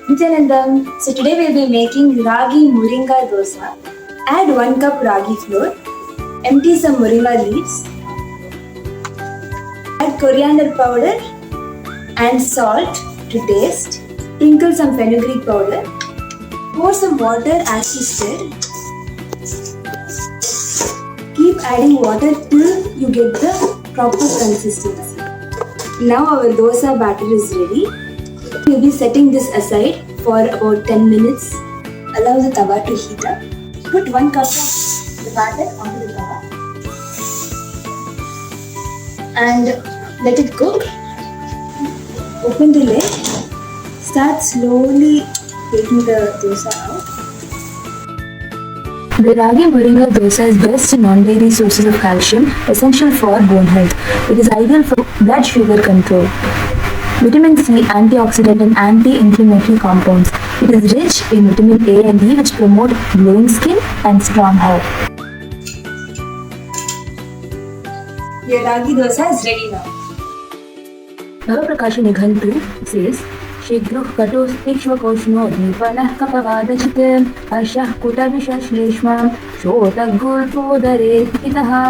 Nityanandam. So today we'll be making Ragi Murunga Dosai. Add 1 cup ragi flour. Empty some moringa leaves. Add coriander powder and salt to taste. Sprinkle some fenugreek powder. Pour some water as you stir. Keep adding water till you get the proper consistency. Now our dosa batter is ready. We'll be setting this aside for about 10 minutes. Allow the tawa to heat up. Put 1 cup of the batter onto the tawa and let it cook. Open the lid. Start slowly taking the dosa out. The Ragi Murunga Dosai is best non-dairy sources of calcium, essential for bone health. It is ideal for blood sugar control. Vitamin C, antioxidant and anti-inflammatory compounds. It is rich in vitamin A and E which promote glowing skin and strong hair. Your Ragi Dosa is ready now. Bhagavastra Nighantu says, Shigruh katos ikshvakoshno dvipanah kapavadachite ashah kutavishasleshmam shotagulpodare itaha.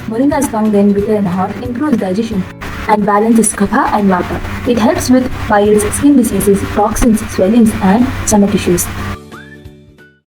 Moringa is found in bitter and hot, improves digestion and balances kapha and vata. It helps with piles, skin diseases, toxins, swellings and stomach issues.